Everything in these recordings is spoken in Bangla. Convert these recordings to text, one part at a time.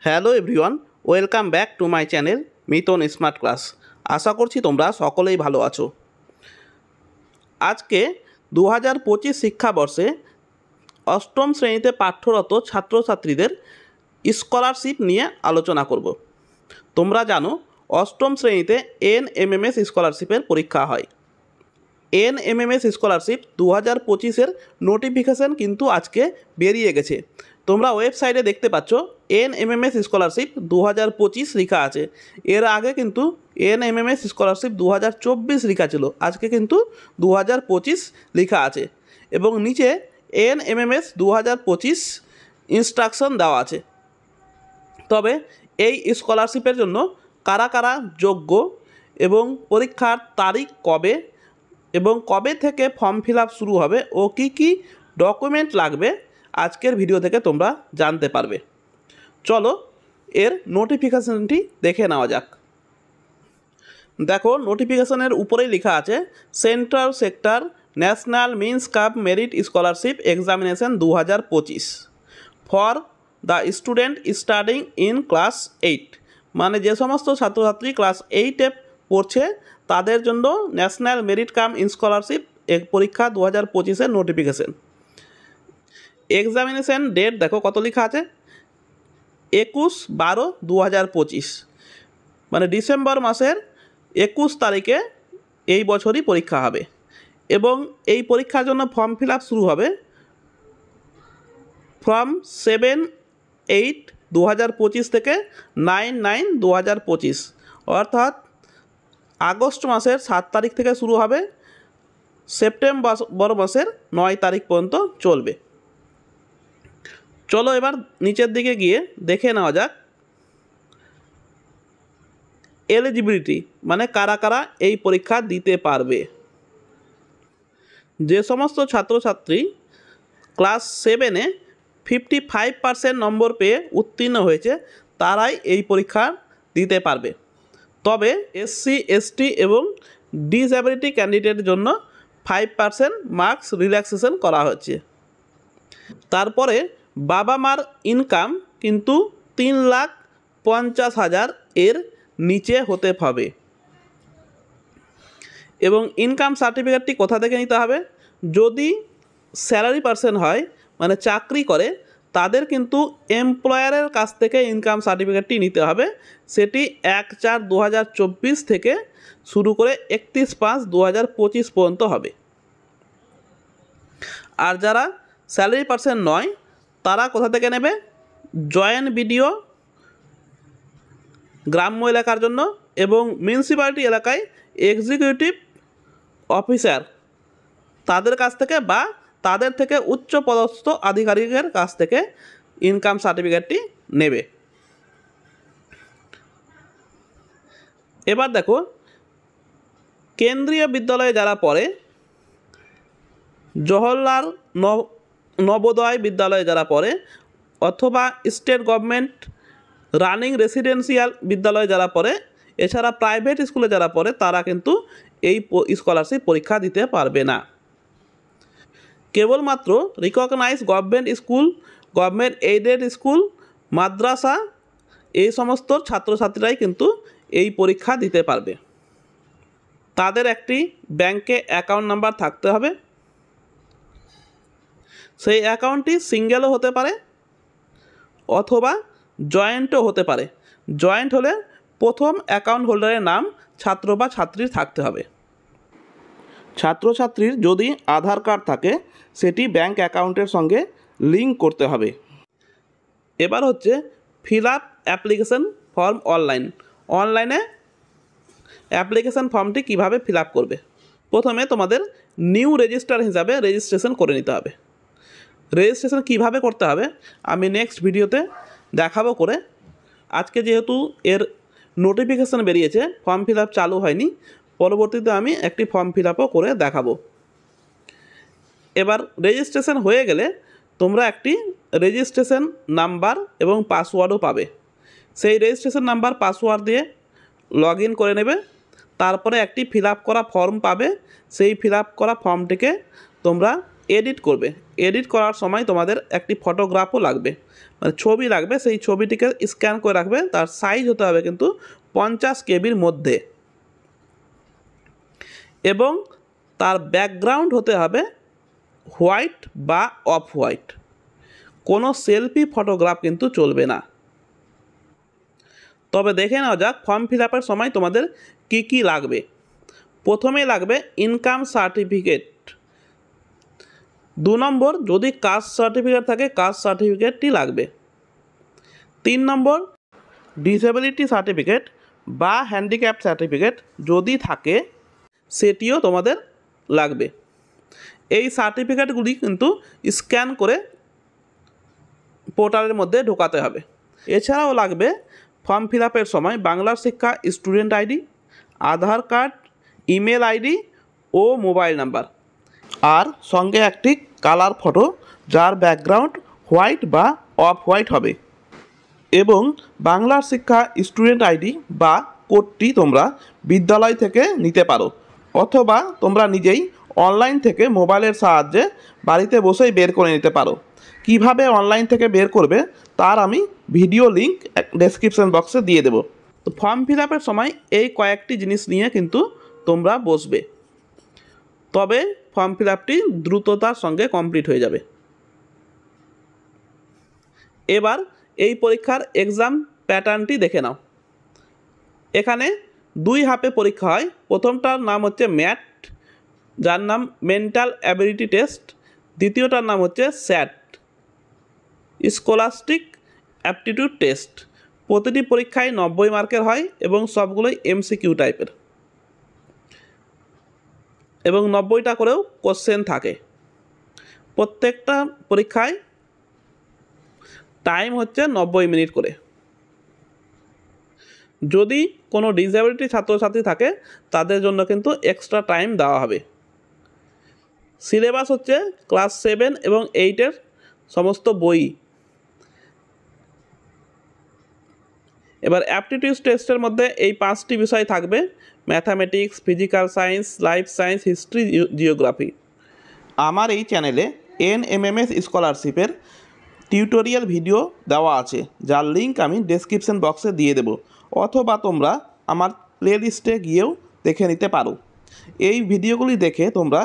Hello everyone, welcome back to my channel Miton smart class. আশা করছি তোমরা সকলেই ভালো আছো। আজকে 2025 শিক্ষাবর্ষে অষ্টম শ্রেণীতে পাঠ্যরত ছাত্রছাত্রীদের স্কলারশিপ নিয়ে আলোচনা করব। তোমরা জানো অষ্টম শ্রেণীতে NMMS স্কলারশিপের পরীক্ষা হয়। NMMS স্কলারশিপ 2025-এর নোটিফিকেশান কিন্তু আজকে বেরিয়ে গেছে। তোমরা ওয়েবসাইটে দেখতে পাচ্ছ NMMS স্কলারশিপ 2025 লেখা আছে। এর আগে কিন্তু NMMS স্কলারশিপ 2024 লেখা ছিল, আজকে কিন্তু 2025 লেখা আছে এবং নিচে NMMS 2025 ইনস্ট্রাকশন দেওয়া আছে। তবে এই স্কলারশিপের জন্য কারা কারা যোগ্য এবং পরীক্ষার তারিখ কবে এবং কবে থেকে ফর্ম ফিল আপ শুরু হবে ও কি কি ডকুমেন্ট লাগবে আজকের ভিডিও থেকে তোমরা জানতে পারবে। চলো এর নোটিফিকেশানটি দেখে নেওয়া যাক। দেখো নোটিফিকেশানের উপরেই লেখা আছে central sector national means cup merit scholarship examination 2025 for the student studying in class 8। মানে যে সমস্ত ছাত্রছাত্রী ক্লাস 8-এ পড়ছে তাদের জন্য ন্যাশনাল মেরিট কাম স্কলারশিপ পরীক্ষা 2025-এর নোটিফিকেশান। এক্সামিনেশান ডেট দেখো কত লেখা আছে, 21/12/2025, মানে ডিসেম্বর মাসের 21 তারিখে এই বছরই পরীক্ষা হবে এবং এই পরীক্ষার জন্য ফর্ম ফিল আপ শুরু হবে ফ্রম 7/8/2025 থেকে 9/9/2025, অর্থাৎ আগস্ট মাসের 7 তারিখ থেকে শুরু হবে, সেপ্টেম্বর মাসের 9 তারিখ পর্যন্ত চলবে। চলো এবার নিচের দিকে গিয়ে দেখে নেওয়া যাক এলিজিবিলিটি, মানে কারা কারা এই পরীক্ষা দিতে পারবে। যে সমস্ত ছাত্রছাত্রী ক্লাস 7-এ 55% নম্বর পেয়ে উত্তীর্ণ হয়েছে তারাই এই পরীক্ষা দিতে পারবে। তবে SC ST এবং ডিসএবিলিটি ক্যান্ডিডেটের জন্য 5% মার্কস রিল্যাক্সেশন করা হচ্ছে। তারপরে বাবা মার ইনকাম কিন্তু 3,50,000 এর নিচে হতে হবে এবং ইনকাম সার্টিফিকেটটি কোথা থেকে নিতে হবে, যদি স্যালারি পার্সন হয় মানে চাকরি করে তাদের কিন্তু এমপ্লয়ারের কাছ থেকে ইনকাম সার্টিফিকেটটি নিতে হবে। সেটি 1/4/2024 থেকে শুরু করে 31/5/2025 পর্যন্ত হবে। আর যারা স্যালারি পার্সন নয় তারা কোথা থেকে নেবে, জয়েন্ট বিডিও গ্রাম্য এলাকার জন্য এবং মিউনিসিপ্যালিটি এলাকায় এক্সিকিউটিভ অফিসার তাদের কাছ থেকে বা তাদের থেকে উচ্চ পদস্থ আধিকারিকের কাছ থেকে ইনকাম সার্টিফিকেটটি নেবে। এবার দেখো কেন্দ্রীয় বিদ্যালয়ে যারা পড়ে, জওহরলাল নবোদয় বিদ্যালয়ে যারা পড়ে অথবা স্টেট গভর্নমেন্ট রানিং রেসিডেন্সিয়াল বিদ্যালয়ে যারা পড়ে, এছাড়া প্রাইভেট স্কুলে যারা পড়ে তারা কিন্তু এই স্কলারশিপ পরীক্ষা দিতে পারবে না। কেবলমাত্র recognise government school, government aided school, মাদ্রাসা এই সমস্ত ছাত্রছাত্রীরাই কিন্তু এই পরীক্ষা দিতে পারবে। তাদের একটি ব্যাংকে অ্যাকাউন্ট নাম্বার থাকতে হবে। সেই অ্যাকাউন্টটি সিঙ্গেলও হতে পারে অথবা জয়েন্টও হতে পারে। জয়েন্ট হলে প্রথম অ্যাকাউন্ট হোল্ডারের নাম ছাত্র বা ছাত্রীর থাকতে হবে। ছাত্রছাত্রীর যদি আধার কার্ড থাকে সেটি ব্যাংক অ্যাকাউন্টের সঙ্গে লিঙ্ক করতে হবে। এবার হচ্ছে ফিল আপ অ্যাপ্লিকেশন ফর্ম অনলাইনে অ্যাপ্লিকেশন ফর্মটি কিভাবে ফিল আপ করবে। প্রথমে তোমাদের নিউ রেজিস্টার হিসাবে রেজিস্ট্রেশন করে নিতে হবে। রেজিস্ট্রেশন কিভাবে করতে হবে আমি নেক্সট ভিডিওতে দেখাবো করে। আজকে যেহেতু এর নোটিফিকেশান বেরিয়েছে, ফর্ম ফিল আপ চালু হয়নি, পরবর্তীতে আমি একটি ফর্ম ফিল আপও করে দেখাবো। এবার রেজিস্ট্রেশন হয়ে গেলে তোমরা একটি রেজিস্ট্রেশন নাম্বার এবং পাসওয়ার্ডও পাবে। সেই রেজিস্ট্রেশন নাম্বার পাসওয়ার্ড দিয়ে লগ ইন করে নেবে। তারপরে একটি ফিল আপ করা ফর্ম পাবে, সেই ফিল আপ করা ফর্মটিকে তোমরা এডিট করবে। এডিট করার সময় তোমাদের একটি ফটোগ্রাফও লাগবে, মানে ছবি লাগবে। সেই ছবিটিকে স্ক্যান করে রাখবে। তার সাইজ হতে হবে কিন্তু 50 কেবির মধ্যে, এবং তার ব্যাকগ্রাউন্ড হতে হবে হোয়াইট বা অফ হোয়াইট। কোনো সেলফি ফটোগ্রাফ কিন্তু চলবে না। তবে দেখে নেওয়া যাক ফর্ম ফিল আপের সময় তোমাদের কি কি লাগবে। প্রথমে লাগবে ইনকাম সার্টিফিকেট। 2 নম্বর, যদি কাস্ট সার্টিফিকেট থাকে কাস্ট সার্টিফিকেটটি লাগবে। 3 নম্বর, ডিসেবিলিটি সার্টিফিকেট বা হ্যান্ডিক্যাপ সার্টিফিকেট যদি থাকে সেটিও তোমাদের লাগবে। এই সার্টিফিকেটগুলি কিন্তু স্ক্যান করে পোর্টালের মধ্যে ঢোকাতে হবে। এছাড়াও লাগবে ফর্ম ফিল আপের সময় বাংলা শিক্ষা স্টুডেন্ট আইডি, আধার কার্ড, ইমেল আইডি ও মোবাইল নাম্বার, আর সঙ্গে একটি কালার ফটো যার ব্যাকগ্রাউন্ড হোয়াইট বা অফ হোয়াইট হবে। এবং বাংলা শিক্ষা স্টুডেন্ট আইডি বা কোডটি তোমরা বিদ্যালয় থেকে নিতে পারো, অথবা তোমরা নিজেই অনলাইন থেকে মোবাইলের সাহায্যে বাড়িতে বসেই বের করে নিতে পারো। কিভাবে অনলাইন থেকে বের করবে তার আমি ভিডিও লিঙ্ক ডেসক্রিপশন বক্সে দিয়ে দেবো। তো ফর্ম ফিল আপের সময় এই কয়েকটি জিনিস নিয়ে কিন্তু তোমরা বসবে, তবে ফর্ম ফিল আপটি দ্রুততার সঙ্গে কমপ্লিট হয়ে যাবে। এবার এই পরীক্ষার এক্সাম প্যাটার্নটি দেখে নাও। এখানে 2 ধাপে পরীক্ষা হয়। প্রথমটার নাম হচ্ছে ম্যাট, যার নাম মেন্টাল অ্যাবিলিটি টেস্ট। দ্বিতীয়টার নাম হচ্ছে স্যাট, স্কলাস্টিক অ্যাপটিটিউড টেস্ট। প্রতিটি পরীক্ষায় 90 মার্কের হয় এবং সবগুলোই এমসিকিউ টাইপের, এবং 90টা করেও কোশ্চেন থাকে। প্রত্যেকটা পরীক্ষায় টাইম হচ্ছে 90 মিনিট করে। যদি কোনো ডিসেবিলিটি ছাত্রছাত্রী থাকে তাদের জন্য কিন্তু এক্সট্রা টাইম দেওয়া হবে। সিলেবাস হচ্ছে ক্লাস 7 এবং 8-এর সমস্ত বই। এবার অ্যাপটিটিউড টেস্টের মধ্যে এই 5টি বিষয় থাকবে: mathematics, physical science, life science, history, geography. আমার এই চ্যানেলে NMMS স্কলারশিপের টিউটোরিয়াল ভিডিও দেওয়া আছে, যার লিঙ্ক আমি ডেসক্রিপশন বক্সে দিয়ে দেব, অথবা তোমরা আমার প্লেলিস্টে গিয়েও দেখে নিতে পারো। এই ভিডিওগুলি দেখে তোমরা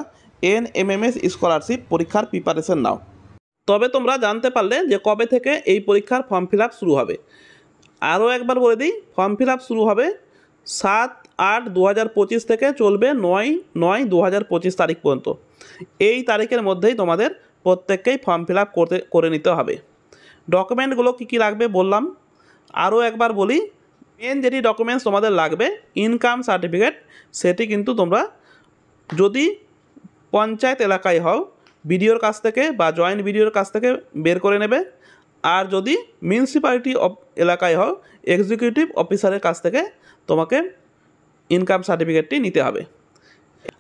NMMS স্কলারশিপ পরীক্ষার প্রিপারেশন নাও। তবে তোমরা জানতে পারলে যে কবে থেকে এই পরীক্ষার ফর্ম ফিল আপ শুরু হবে। আরও একবার বলে দিই, ফর্ম ফিল আপ শুরু হবে 7/8/2025 থেকে, চলবে 9/9/2025 তারিখ পর্যন্ত। এই তারিখের মধ্যেই তোমাদের প্রত্যেককেই ফর্ম ফিল আপ করে নিতে হবে। ডকুমেন্টগুলো কী কী লাগবে বললাম, আরও একবার বলি। মেন যেটি ডকুমেন্টস তোমাদের লাগবে, ইনকাম সার্টিফিকেট, সেটি কিন্তু তোমরা যদি পঞ্চায়েত এলাকায় হও বিডিওর কাছ থেকে বা জয়েন্ট বিডিওর কাছ থেকে বের করে নেবে, আর যদি মিউনিসিপ্যালিটি এলাকায় হও এক্সিকিউটিভ অফিসারের কাছ থেকে তোমাকে ইনকাম সার্টিফিকেটটি নিতে হবে।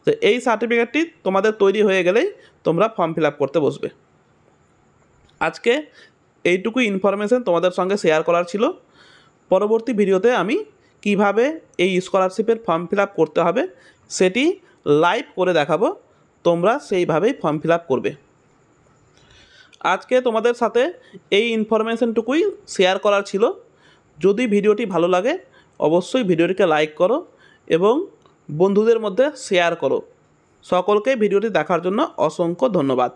তো এই সার্টিফিকেটটি তোমাদের তৈরি হয়ে গেলেই তোমরা ফর্ম ফিল আপ করতে বসবে। আজকে এইটুকু ইনফরমেশন তোমাদের সঙ্গে শেয়ার করার ছিল। পরবর্তী ভিডিওতে আমি কিভাবে এই স্কলারশিপের ফর্ম ফিল আপ করতে হবে সেটি লাইভ করে দেখাবো, তোমরা সেইভাবেই ফর্ম ফিল আপ করবে। আজকে তোমাদের সাথে এই ইনফরমেশনটুকুই শেয়ার করার ছিল। যদি ভিডিওটি ভালো লাগে অবশ্যই ভিডিওটিকে লাইক করো এবং বন্ধুদের মধ্যে শেয়ার করো। সকলকে ভিডিওটি দেখার জন্য অসংখ্য ধন্যবাদ।